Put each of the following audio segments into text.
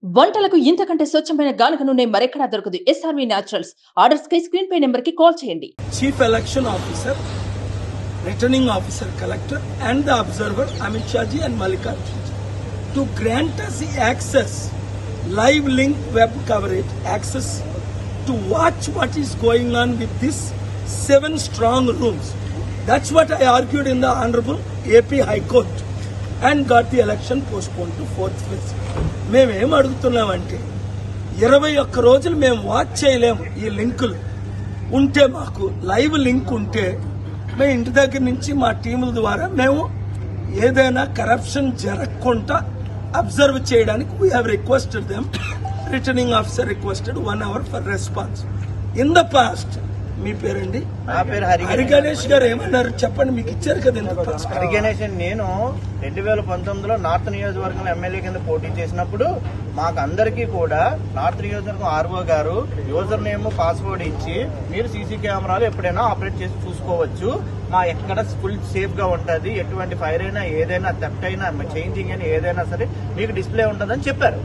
వంటలకు ఇంతకంటే స్వచ్ఛమైన గానుగ నూనె మరెక్కడా దొరకదు. SRV naturals. ఆర్డర్స్ కై స్క్రీన్ పై నెంబర్ కి కాల్ చేయండి. Chief Election Officer, Returning Officer, Collector and the Observer Amit Shahji and Mallikarjun to grant us the access, live link web coverage, access to watch what is going on with this 7 strong rooms. That's what I argued in the Honorable AP High Court and got the election postponed to 4th phase. మేమేం అడుగుతున్నామంటే 21 రోజులు మేము watch చేయలేము. ఈ లింకులు ఉంటే మాకు live link ఉంటే మేము ఇంటి దగ్గర నుంచి మా టీముల ద్వారా మేము ఏదైనా కరప్షన్ జరగకుండా అబ్జర్వ్ చేయడానికి we have requested them. Returning officer requested 1 hour for response. In the past మీ పేరండి? నా పేరు హరి గణేష్ గారు ఏమన్నారు చెప్పండి, మీకు ఇచ్చారు కదా. హరి గణేష్. నేను 2019లో నార్త్ నియోజకవర్గంలో ఎమ్మెల్యే కింద పోటీ చేసినప్పుడు మాకు అందరికీ కూడా నార్త్ నియోజకవర్గం ఆర్ఓ గారు యూజర్ నేమ్ పాస్వర్డ్ ఇచ్చి మీరు సీసీ కెమెరాలు ఎప్పుడైనా ఆపరేట్ చేసి చూసుకోవచ్చు, మా ఎక్కడ ఫుల్ సేఫ్ గా ఉంటుంది, ఎటువంటి ఫైర్ అయినా ఏదైనా థెఫ్ట్ అయినా చేంజింగ్ అయినా ఏదైనా సరే మీకు డిస్ప్లే ఉంటుందని చెప్పారు.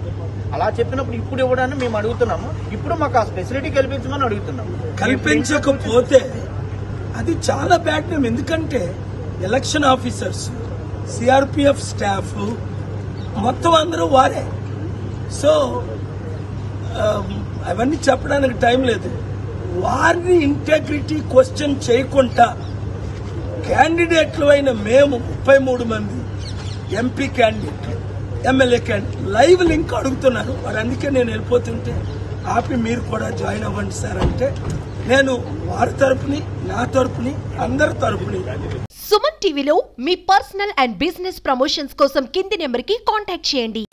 అలా చెప్పినప్పుడు ఇప్పుడు ఇవ్వడానికి మేము అడుగుతున్నాము. ఇప్పుడు మాకు ఆ ఫెసిలిటీ కల్పించమని అడుగుతున్నాము. కల్పించకపోతే అది చాలా బ్యాడ్ నేమ్. ఎందుకంటే ఎలక్షన్ ఆఫీసర్స్, సిఆర్పిఎఫ్ స్టాఫ్ మొత్తం అందరూ వారే. సో అవన్నీ చెప్పడానికి టైం లేదు. వారిని ఇంటెగ్రిటీ క్వశ్చన్ చేయకుండా క్యాండిడేట్లు అయిన మేము 33 మంది ఎంపీ క్యాండిడేట్లు, ఎమ్మెల్యే క్యాండిడేట్ లైవ్ లింక్ అడుగుతున్నారు. మరి అందుకే నేను వెళ్ళిపోతుంటే ఆపి మీరు కూడా జాయిన్ అవ్వండి సార్ అంటే నేను వారి తరపుని, నా తరపుని, అందరి తరపుని. సుమన్ టీవీలో మీ పర్సనల్ అండ్ బిజినెస్ ప్రమోషన్స్ కోసం కింది నెంబర్ కి కాంటాక్ట్ చేయండి.